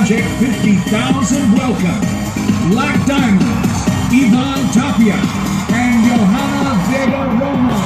Project 50,000 welcome Black Diamonds, Tapia, and Johanna Vega Roma.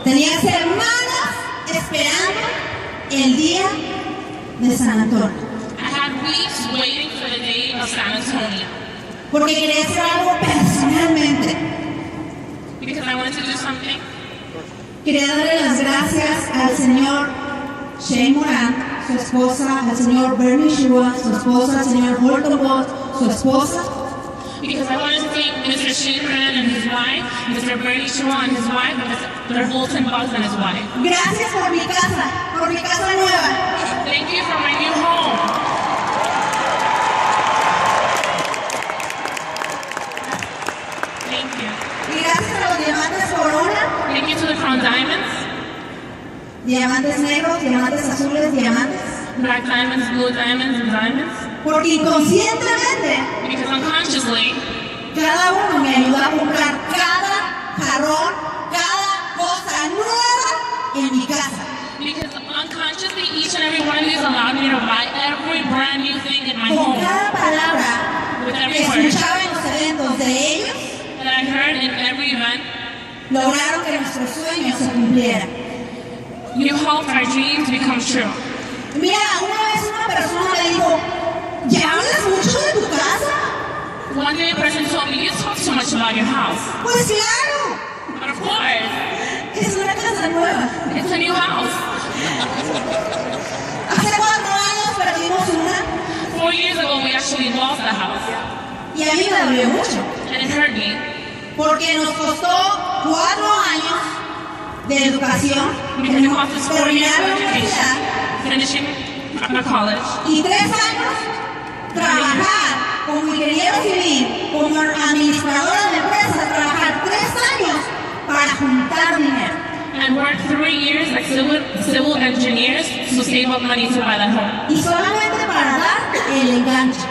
Tenía semanas esperando el día de San Antonio. I had weeks waiting for the day of San Antonio. Porque quería hacer algo personalmente. Because I wanted to do something. Quería darle las gracias al señor Shane Moran, su esposa, al señor Bernie Shua, su esposa, al señor Holton Bott, su esposa. Because I wanted to thank Mr. Shinran and his wife, Mr. Bernie Shaw and his wife, and Mr. Holton Bott and his wife. Gracias por mi casa nueva. Thank you for my new home. Thank you. Y gracias a los diamantes Corona. Thank you to the Crown Diamonds. Diamantes negros, diamantes azules, diamantes. Black diamonds, blue diamonds, and diamonds. Porque inconscientemente, because unconsciously, cada uno me ayudó a comprar cada jarrón, cada cosa nueva en mi casa. Because unconsciously, each and every one of these allowed me to buy every brand new thing in my home. Con cada palabra with every que word escuchaba en los eventos de ellos, that I heard in every event, lograron que nuestros sueños se cumplieran. You helped our dreams become true. Mira, una vez una persona me dijo, ¿ya hablas mucho de tu casa? One day a person told me, you talk too much about your house. Pues claro. But of course. Es una casa nueva. It's a new house. Hace 4 años perdimos una. 4 years ago we actually lost the house. Y a mí me dolió mucho. And it hurt me. Porque nos costó 4 años de educación, terminar la universidad, finishing college, y 3 años trabajar como ingeniero civil, como administradora de empresas, trabajar 3 años para juntar dinero. And work 3 years like civil engineers to save up money to buy that home. Y solamente para dar el enganche.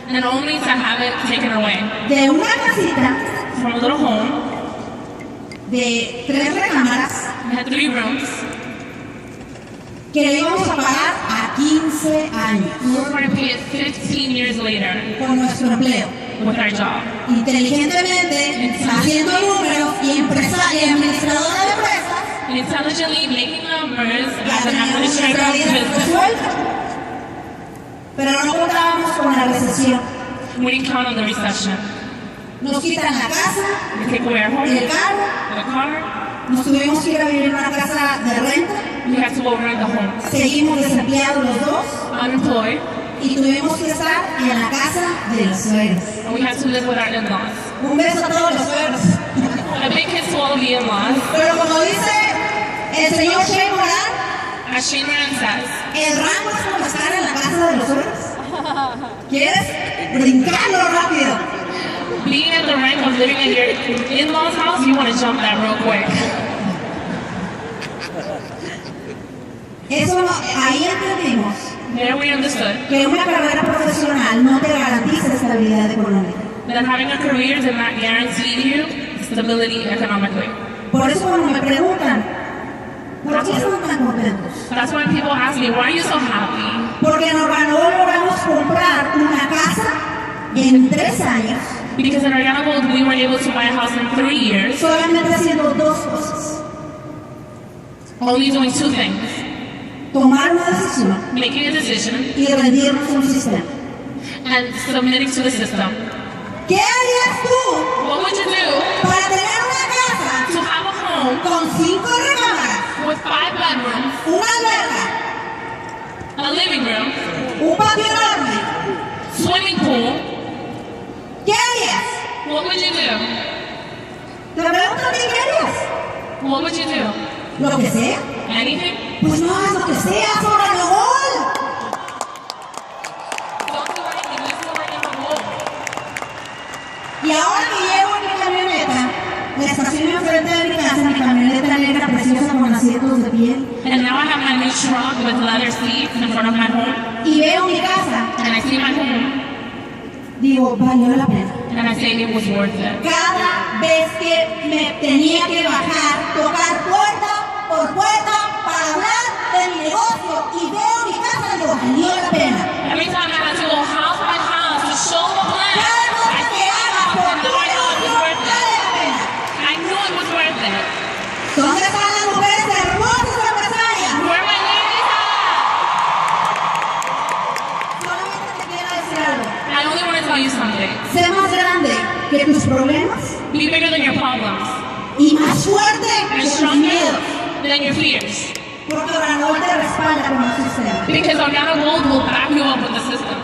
And only to have it taken away. De una casita, from a little home, de 3 recámaras, we had 3 rooms, que le íbamos a pagar a 15 años. We were going to pay it 15 years later. Con nuestro empleo. With our job. Inteligentemente, haciendo números y administradora de empresas. Intelligently making numbers as an administrator of business. Pero no contábamos con la recesión. We didn't count on the recession. Nos quitan la casa, we take away our home, el carro, the car. Nos tuvimos que ir a vivir en una casa de renta. We had to go rent the home. Seguimos desempleados los dos. Unemployed. Y tuvimos que estar en la casa de los suegros. And we had to live with our in-laws. Un beso a todos los suegros. A big kiss to all of the in-laws. Pero como dice el señor Shane Moran, as Shane Moran says, el rango es como estar en la casa de los suegros. ¿Quieres brincarlo rápido? Being at the rank of living in your in-laws' house, you want to jump that real quick. Eso ahí entendimos. There we understood. Que una carrera profesional no te garantiza estabilidad económica. That having a career does not guarantee you stability economically. Por eso cuando me preguntan, ¿por qué están tan contentos? That's when people ask me, why are you so happy? Porque en Organo logramos comprar una casa en 3 años. Because in Organo we were able to buy a house in 3 years. Solamente haciendo 2 cosas. Only doing 2 things. Tomar una decisión. Making a decision. Y rendirnos a un sistema. And submitting to the system. ¿Qué harías tú? What would you do? Para tener una casa. To have a home. Con 5 recámaras. With 5 bedrooms. Una alberca. A living room. Un patio enorme. Swimming pool. ¿Qué harías? What would you do? Te pregunto qué quieres. What would you do? Lo que sea. Anything? Pues no hagas lo que sea, Organo Gol. Don't do anything. Just go right in the hole. Y ahora que llego en mi camioneta, la estaciono enfrente de mi casa, mi camioneta negra preciosa con asientos de piel. And now I have my new truck with leather seats in front of my home. Y veo mi casa. And I see my home. Digo, valió la pena. And I say it was worth it. Cada vez que me tenía que bajar, tocar puerta por puerta para hablar de mi negocio y veo mi casa, digo, valió la pena. Every time I had to go house by house to show the plan, Cada cosa I que haga por tu negocio vale la pena. I knew it was worth it. ¿Dónde están las mujeres hermosas empresarias? Where my ladies at? Solamente te quiero decir algo. I only want to tell you something. Sé más grande que tus problemas Be bigger than your problems y más fuerte and que tus stronger miedos. than your fears. Porque Organo Gol te respalda con el sistema. Because Organo Gold will back you up with the system.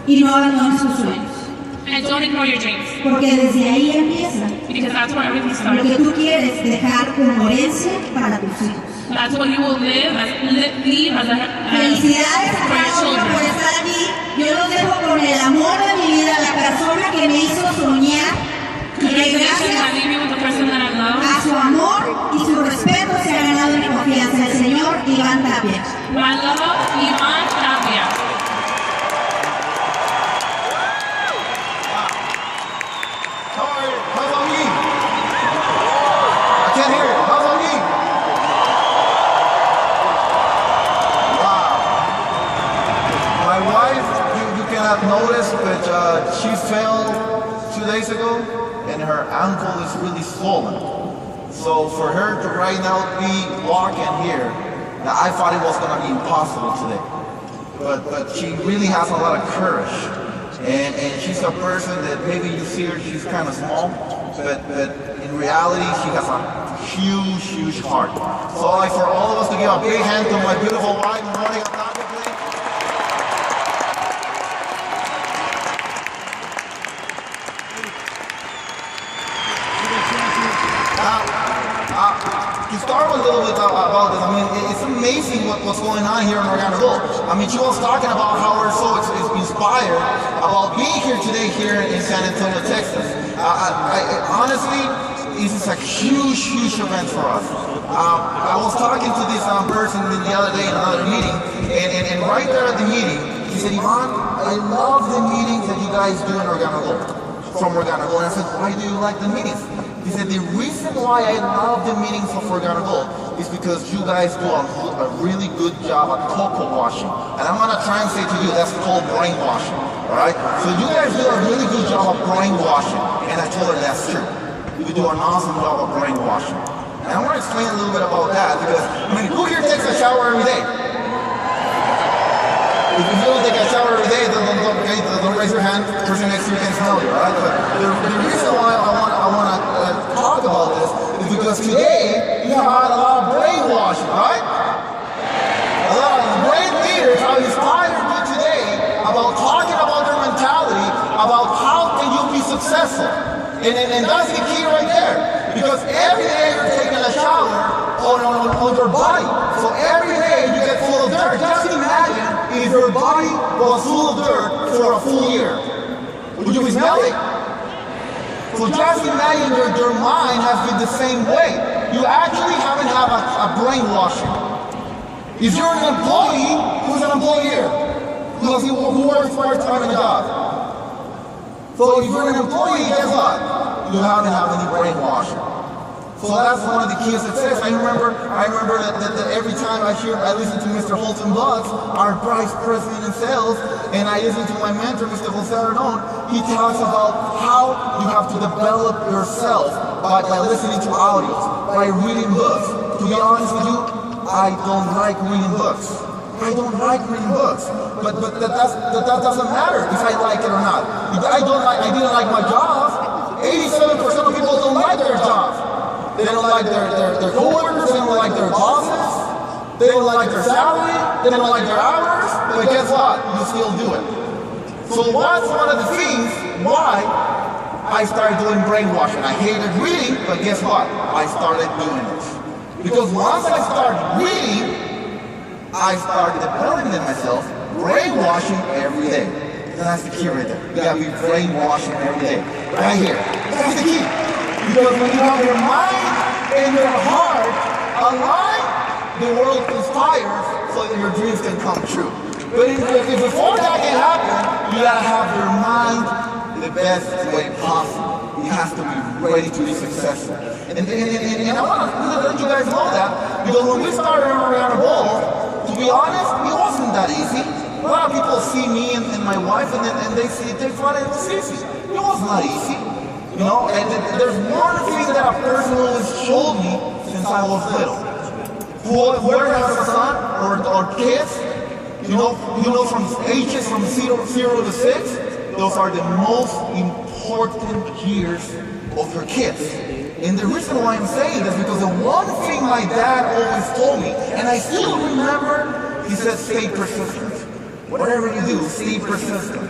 Y no abandones tus sueños. And don't ignore your dreams. Porque desde ahí empieza Because that's where everything lo starts. que tú quieres dejar como herencia para tus hijos. That's what you will leave as a Felicidades a for your cada uno por children. estar aquí. Yo los dejo con el amor de mi vida, la persona que me hizo soñar. Y que Congratulations, I gracias leave you with the person that I love. a su amor y su respeto se ha ganado mi confianza, el señor Iván Tapia. My love, Ivan Tapia. How's on me? I can't hear it. How's on me? Wow. My wife, you cannot notice, but she fell 2 days ago, and her ankle is really swollen. So for her to right now be walking here, now I thought it was going to be impossible today. But she really has a lot of courage. And she's a person that maybe you see her, she's kind of small, but in reality, she has a huge, huge heart. So I'd like for all of us to give a big hand to my beautiful wife, Tapia, please. To start a little bit about this, I mean, it's amazing what's going on here in Organo Gold. I mean, she was talking about how we're so inspired about being here today here in San Antonio, Texas. Honestly, this is a huge, huge event for us. I was talking to this person the other day in another meeting, and right there at the meeting, he said, Ivan, I love the meetings that you guys do in Organo Gold, from Organo Gold. And I said, why do you like the meetings? He said, the reason why I love the meetings of Organo Gold is because you guys do a really good job at cocoa washing. And I'm going to try and say to you, that's called brainwashing. All right? So you guys do a really good job of brainwashing. And I told her that's true. You do an awesome job of brainwashing. And I want to explain a little bit about that because, I mean, who here takes a shower every day? If you don't take a shower every day, don't raise your hand. The person next to you can smell you, right? But the reason why I want to talk about this is because today you had a lot of brainwashing, right? A lot of great leaders are inspired you today about talking about their mentality, about how can you be successful. And that's the key right there. Because every day you're taking a shower on your body. So every day you get full of dirt. Just imagine if your body was full of dirt for a full year. Would you be smelling? So just imagine your mind has been the same way. You actually haven't had a brainwashing. If you're an employee, who's an employee here? Who works part-time in a job? So if you're an employee, guess what? You haven't had any brainwashing. So that's one of the keys to success. I remember that every time I listen to Mr. Holton Butts, our vice president in sales, and I listen to my mentor, Mr. Jose Ardon, he talks about how you have to develop yourself by listening to audios, by reading books. To be honest with you, I don't like reading books. I don't like reading books, but that doesn't matter if I like it or not. If I didn't like my job. 87% of people don't like their jobs. They don't like their coworkers, they don't like their bosses, they don't like their salary, they don't like their hours, but guess what? You still do it. So what's one of the things why I I started doing brainwashing. I hated reading, but guess what? I started doing it. Because once I started reading, I started developing in myself, brainwashing every day. And that's the key right there. You gotta be brainwashing every day. Right here. That's the key. Because when you have your mind and your heart aligned, the world conspires so that your dreams can come true. But if before that can happen, you gotta have your mind the best way possible. You have to be ready to be successful. And I want to let you guys know that, because when we started Organo, to be honest, it wasn't that easy. A lot of people see me and my wife and they thought it was easy. It was not easy. You know, and there's one thing that a person always showed me since I was little. Whoever has a son or kids, you know from ages from 0 to 6, those are the most important years of your kids. And the reason why I'm saying this is because the one thing my dad always told me, and I still remember, he said, stay persistent. Whatever you do, stay persistent.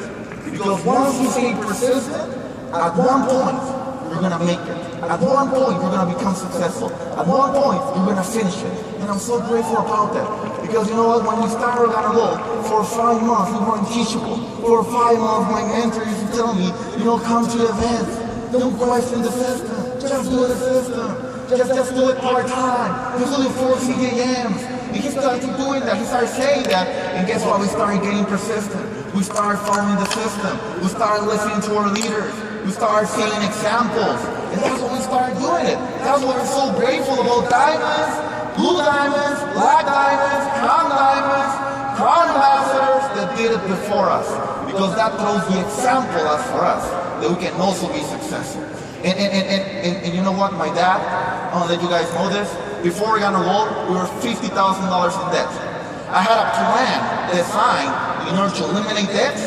Because once you stay persistent, at one point, you're going to make it. At one point, you're going to become successful. At one point, you're going to finish it. And I'm so grateful about that. Because you know what, when we started Organo, for 5 months, we were unteachable. For 5 months, my mentor used to tell me, come to events. Don't question the system. Just do the system. Just do it part-time. Just do it 4 CDMs. And he started doing that. He started saying that. And guess what? We started getting persistent. We started following the system. We started listening to our leaders. We started seeing examples. And that's what we started doing it. That's why we're so grateful about diamonds, blue diamonds, black diamonds, crown ambassadors that did it before us. Because that throws the example as for us, that we can also be successful. And you know what, my dad, I want to let you guys know this, before we got enrolled, we were $50,000 in debt. I had a plan designed in order to eliminate debt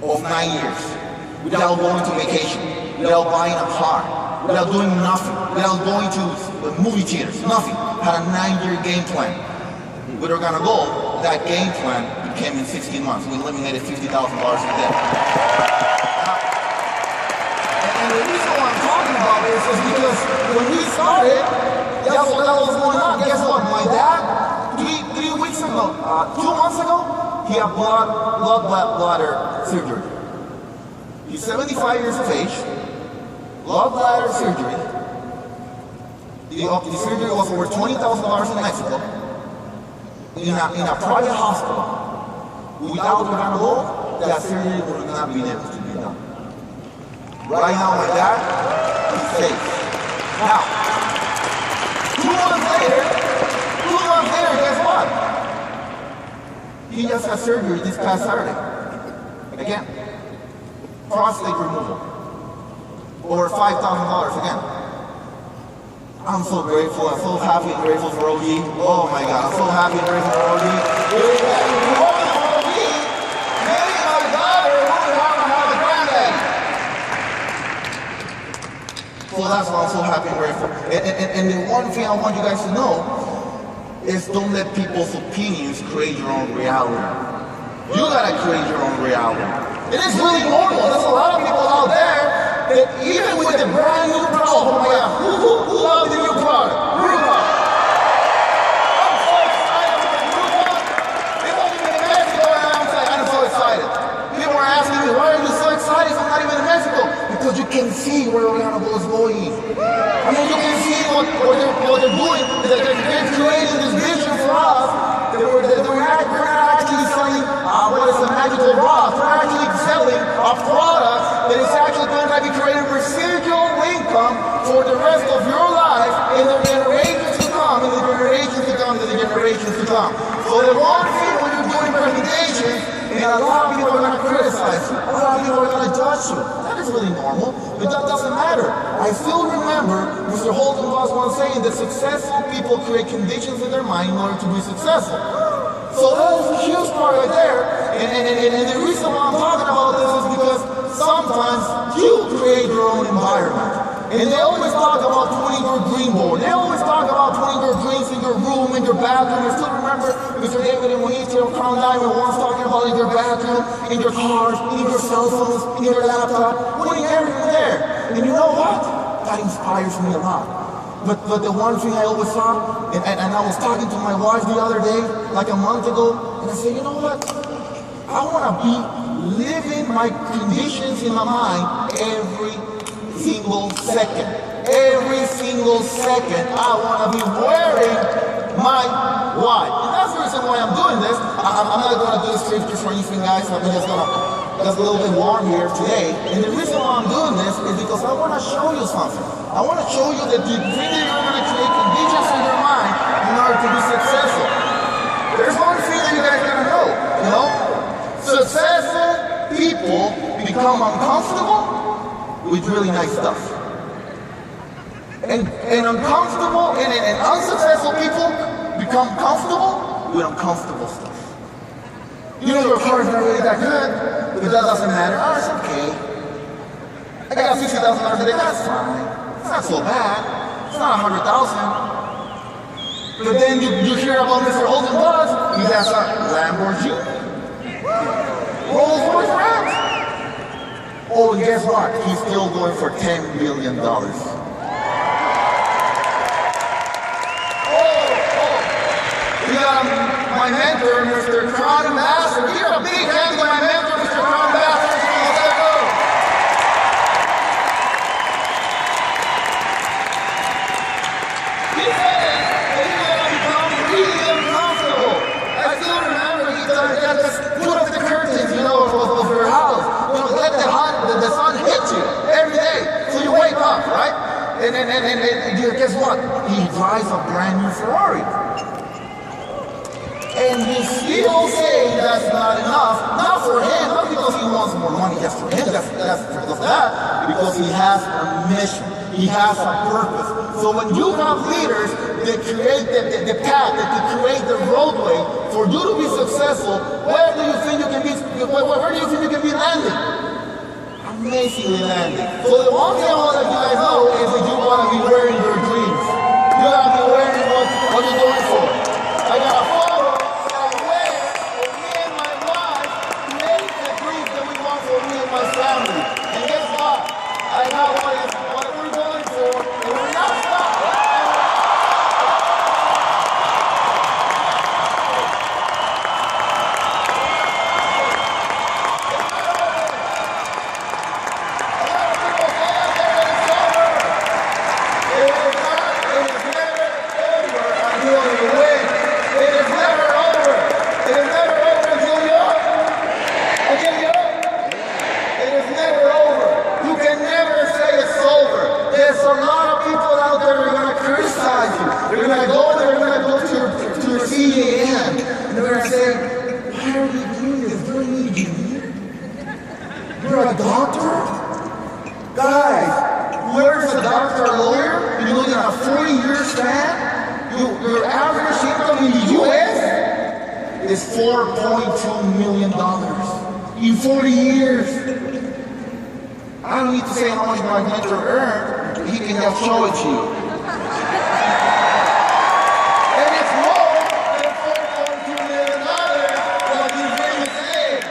of 9 years. Without going to vacation, without buying a car, without doing nothing, without going to movie theaters, nothing. Had a 9-year game plan. With Organo Gold, that game plan became in 16 months. We eliminated $50,000 in debt. And the reason why I'm talking about this is because when we started, that's what was going on. Guess what? My dad, 3 weeks ago, 2 months ago, he had blood bladder surgery. He's 75 years of age, blood bladder surgery. The surgery was over $20,000 in Mexico, in a private hospital. Without Organo Gold, that surgery would not be able to be done. Right now, my dad is safe. Now, 2 months later, guess what? He just had surgery this past Saturday. Again. Prostate removal. Over $5,000 again. I'm so grateful. I'm so happy and grateful for OG. Oh my God, I'm so happy and grateful for OG. Maybe my daughter won't have a granddaddy. So that's why I'm so happy and grateful. And the one thing I want you guys to know is don't let people's opinions create your own reality. You gotta create your own reality. It is really normal. There's a lot of people out there that even with the brand new product, oh my God, who loves the new product? I'm so excited with the new product. It's not even in Mexico and I'm so excited. People are asking me, why are you so excited if I'm not even in Mexico? Because you can see where Organo is going. I mean, you can see what they're doing. They're creating this vision for us. We're not actually selling what is a magical rock. We're actually selling a product that is actually going to be creating residual income for the rest of your life in the generations to come, in the generations to come, in the generations to come. So the one thing when you're doing presentations, and a lot of people are going to criticize you, a lot of people are going to judge you. That is really normal, but that doesn't matter. I still remember Mr. Holton was once saying that successful people create conditions in their mind in order to be successful. So that is a huge part right there. And the reason why I'm talking about this is because sometimes you create your own environment. And they always talk about putting your dream board. They always talk about putting your dreams in your room, in your bathroom. I still remember Mr. David and Juanito Crown Diamond once talking about in your bathroom, in your cars, in your cell phones, in your laptop, putting everything there. And you know what? That inspires me a lot. But the one thing I always thought, and I was talking to my wife the other day, like a month ago, and I said, you know what? I want to be living my conditions in my mind every single second. Every single second, I want to be wearing my wife. And that's the reason why I'm doing this. I'm not going to do the scriptures for anything, guys. I'm just going to, it's a little bit warm here today. And the reason why I'm doing this is because I want to show you something. I want to show you that the dream that you're going to create conditions in your mind in order to be successful. There's one thing that you guys got to know, you know? Successful people become uncomfortable with really nice stuff. And uncomfortable and unsuccessful people become comfortable with uncomfortable stuff. You know, your car is not really that good, but that doesn't matter. Oh, it's okay. I got $60,000 a day, that's fine. It's not so bad. It's not 100,000. But then you hear about Mr. Holden Buzz, he has a Lamborghini. Rolls Royce Rams. Oh, and guess what? He's still going for $10 million. Oh, we got my mentor, Mr. Crown Master. Give a big hand to my mentor, Mr. Crown Master. He said that he's going to become really uncomfortable. I still remember he just put up the curtains, you know, of your house. You know, let the sun hit you every day, so you wake up, right? And guess what? He drives a brand new Ferrari. And he's still saying that's not enough. Not for him, not because he wants more money, just for him, that's because of that. Because he has a mission. He has a purpose. So when you have leaders that create the path, that create the roadway for you to be successful, where do you think you can be landing? Amazingly landing. So the one thing I want to let you guys know is that you want to be wearing your dreams. You got to be wearing what you're going for. I got a photo that I wear for me and my wife to make the dreams that we want for me and my family. And guess what? I got what we're going for, and we're not stopping. You're a doctor? Guys, whoever's a doctor or lawyer, you're looking at a 40-year span, your average income in the U.S. is $4.2 million in 40 years. I don't need to say how much my mentor earned, he can just show it to you. And it's more than $4.2 million like he's really saying.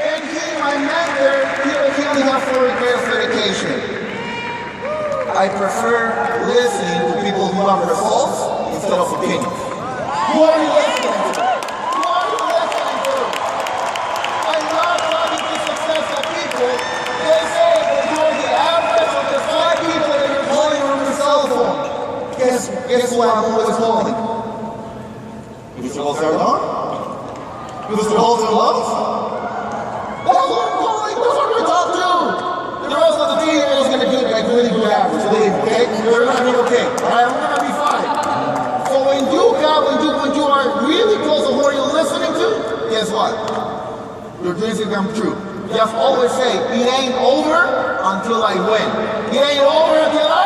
And he, my mentor, he only got 4 years dedication. I prefer listening to people who have results instead of opinions. Who are you listening to? Who are you listening to? I love talking to successful people. They say that you're the average of the 5 people that you're calling on your cell phone. Guess who I'm always calling? Mr. Holzer Love? Mr. Holzer Love? That's what I'm calling. That's what I talk to. The rest of the team is going to do like really good average. Okay? They're going to be okay. Alright, I'm going to be fine. So when you are really close to who you're listening to, guess what? Your dreams will come true. Just always say, it ain't over until I win. It ain't over until I